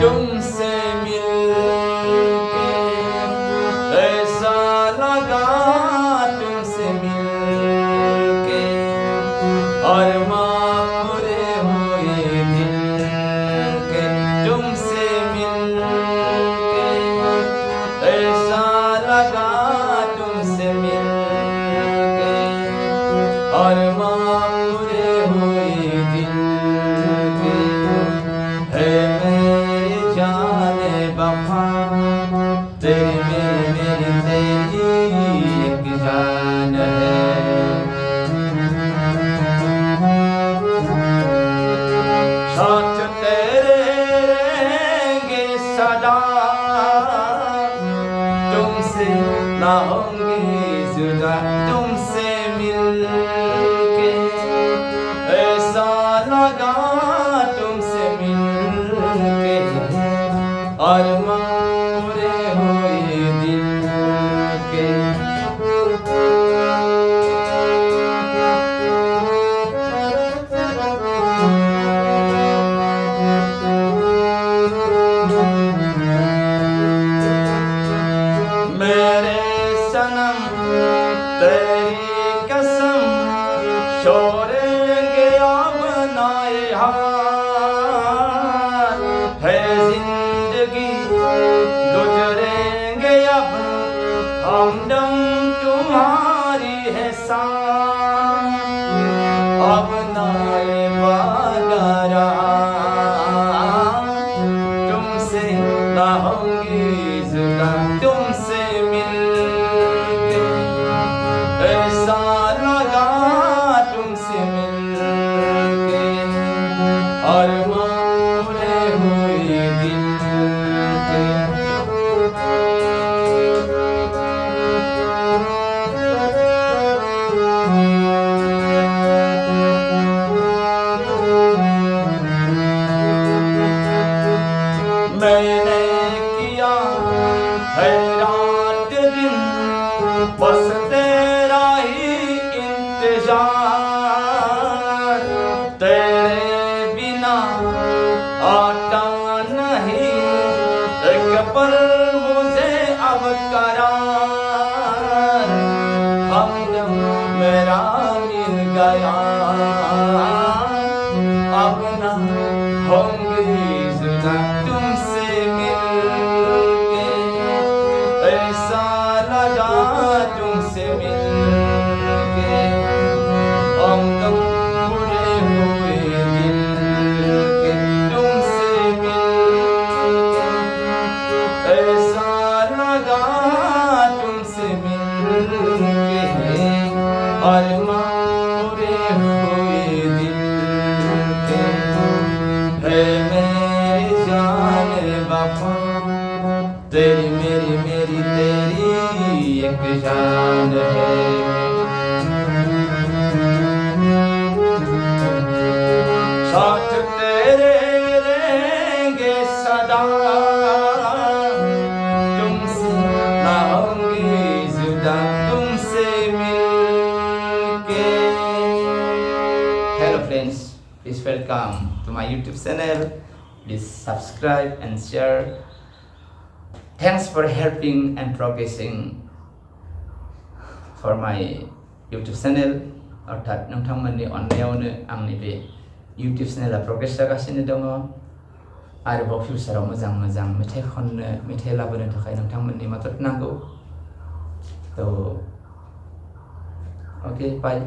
तुमसे मिलके ऐसा लगा तुमसे मिलके अरमां पूरे हुए दिल के तुमसे मिलके ऐसा लगा तुमसे मिलके अरमां पूरे हुए दिल के है मेरी जाने वफा तेरी मेरी तेरी एक जान है साथ तेरे रहेंगे सदा तुमसे ना होंगे जुदा तुमसे मिलके ऐसा लगा तुमसे मिलके अरमां पूरे हुए दिल के मेरे सनम तेरी कसम छोड़ेंगे अब नाए हाल है जिंदगी गुजरेंगे अब हमदम तुम्हारी है साथ अब नाए वादा रहा तुमसे ना होंगी जुदा तुमसे मिलके ऐसा लगा तुमसे मिलके अरमां पूरे हुए दिल के मैंने किया है रात दिन बस तेरा ही इंतजार तेरे बिना आता नहीं एक पल मुझे अब करार हमदम मेरा मिल गया अब ना होंगे जुदा तुमसे मिलके ऐसा लगा तुमसे मिलके हमदम पूरे हुए दिल के तुमसे मिलके ऐसा लगा तुमसे मिलके अरमां पूरे हुए दिल के है मेरी जान वफा तेरी मेरी तेरी एक जान है साथ तेरे रहेंगे सदा तुमसे ना होंगे जुदा तुमसे मिलके Hello friends, please welcome to my YouTube channel. Please subscribe and share. Thanks for helping and progressing for my YouTube channel. अर्थात नोंथांमोननि अननायावनो आंनि बे YouTube चेनेला प्रग्रेस जागासिनो दङ आरोबाव फिउचाराव मोजां मोजां मेथाइ खननो मेथाइ लाबोनो थाखाय नोंथांमोननि मदद नांगौ। So okay, bye.